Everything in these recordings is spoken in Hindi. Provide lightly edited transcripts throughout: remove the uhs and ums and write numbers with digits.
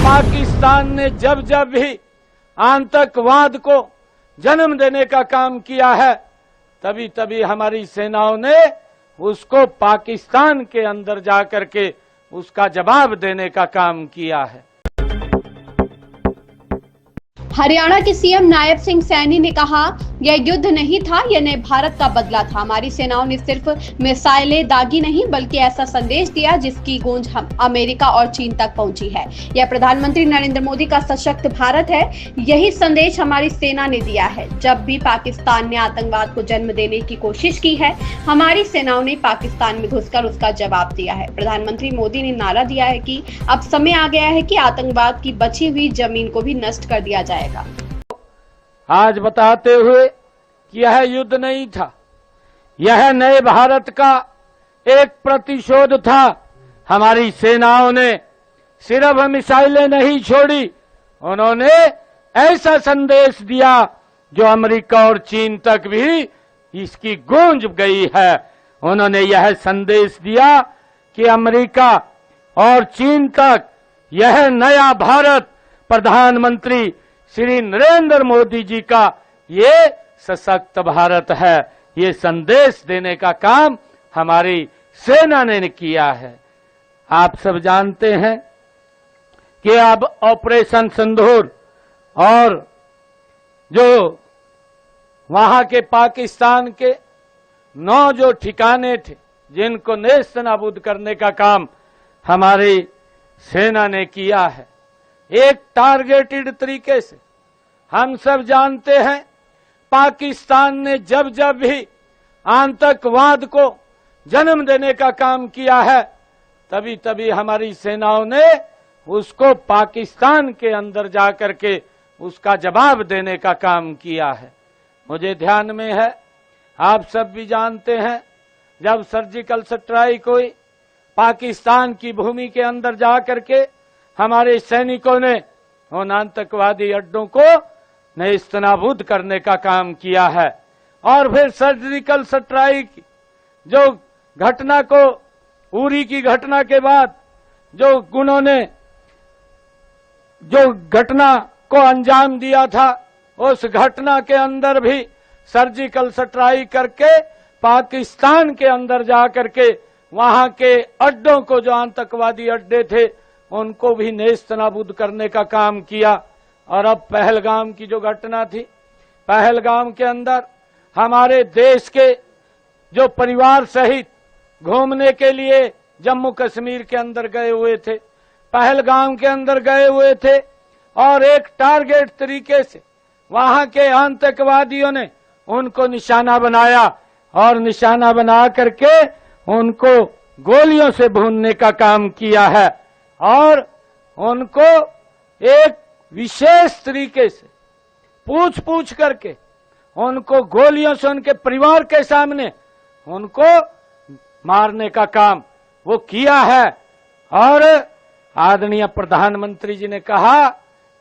पाकिस्तान ने जब जब भी आतंकवाद को जन्म देने का काम किया है, तभी तभी हमारी सेनाओं ने उसको पाकिस्तान के अंदर जाकर के उसका जवाब देने का काम किया है। हरियाणा के सीएम नायब सिंह सैनी ने कहा, यह युद्ध नहीं था, यह नए भारत का बदला था। हमारी सेनाओं ने सिर्फ मिसाइलें दागी नहीं, बल्कि ऐसा संदेश दिया जिसकी गूंज अमेरिका और चीन तक पहुंची है। यह प्रधानमंत्री नरेंद्र मोदी का सशक्त भारत है। यही संदेश हमारी सेना ने दिया है। जब भी पाकिस्तान ने आतंकवाद को जन्म देने की कोशिश की है, हमारी सेनाओं ने पाकिस्तान में घुसकर उसका जवाब दिया है। प्रधानमंत्री मोदी ने नारा दिया है कि अब समय आ गया है कि आतंकवाद की बची हुई जमीन को भी नष्ट कर दिया जाए। आज बताते हुए कि यह युद्ध नहीं था, यह नए भारत का एक प्रतिशोध था। हमारी सेनाओं ने सिर्फ मिसाइलें नहीं छोड़ी, उन्होंने ऐसा संदेश दिया जो अमेरिका और चीन तक भी इसकी गूंज गई है। उन्होंने यह संदेश दिया कि अमेरिका और चीन तक यह नया भारत प्रधानमंत्री श्री नरेंद्र मोदी जी का ये सशक्त भारत है। ये संदेश देने का काम हमारी सेना ने किया है। आप सब जानते हैं कि अब ऑपरेशन सिंदूर और जो वहां के पाकिस्तान के 9 जो ठिकाने थे जिनको नेस्त नाबूद करने का काम हमारी सेना ने किया है, एक टारगेटेड तरीके से। हम सब जानते हैं पाकिस्तान ने जब जब भी आतंकवाद को जन्म देने का काम किया है, तभी तभी हमारी सेनाओं ने उसको पाकिस्तान के अंदर जाकर के उसका जवाब देने का काम किया है। मुझे ध्यान में है, आप सब भी जानते हैं, जब सर्जिकल स्ट्राइक हुई पाकिस्तान की भूमि के अंदर जाकर के हमारे सैनिकों ने उन आतंकवादी अड्डों को नेस्तनाबूद करने का काम किया है। और फिर सर्जिकल स्ट्राइक जो घटना को, उरी की घटना के बाद जो उन्होंने जो घटना को अंजाम दिया था, उस घटना के अंदर भी सर्जिकल स्ट्राइक करके पाकिस्तान के अंदर जाकर के वहां के अड्डों को, जो आतंकवादी अड्डे थे, उनको भी नेस्तनाबूद करने का काम किया। और अब पहलगाम की जो घटना थी, पहलगाम के अंदर हमारे देश के जो परिवार सहित घूमने के लिए जम्मू कश्मीर के अंदर गए हुए थे, पहलगाम के अंदर गए हुए थे, और एक टारगेट तरीके से वहां के आतंकवादियों ने उनको निशाना बनाया और निशाना बना करके उनको गोलियों से भूनने का काम किया है और उनको एक विशेष तरीके से पूछ करके उनको गोलियों से उनके परिवार के सामने उनको मारने का काम वो किया है। और आदरणीय प्रधानमंत्री जी ने कहा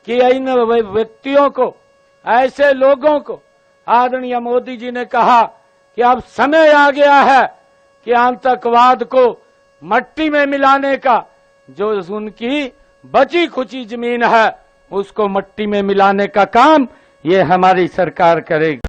कि इन व्यक्तियों को, ऐसे लोगों को, आदरणीय मोदी जी ने कहा कि अब समय आ गया है कि आतंकवाद को मट्टी में मिलाने का, जो उनकी बची खुची जमीन है उसको मट्टी में मिलाने का काम ये हमारी सरकार करेगी।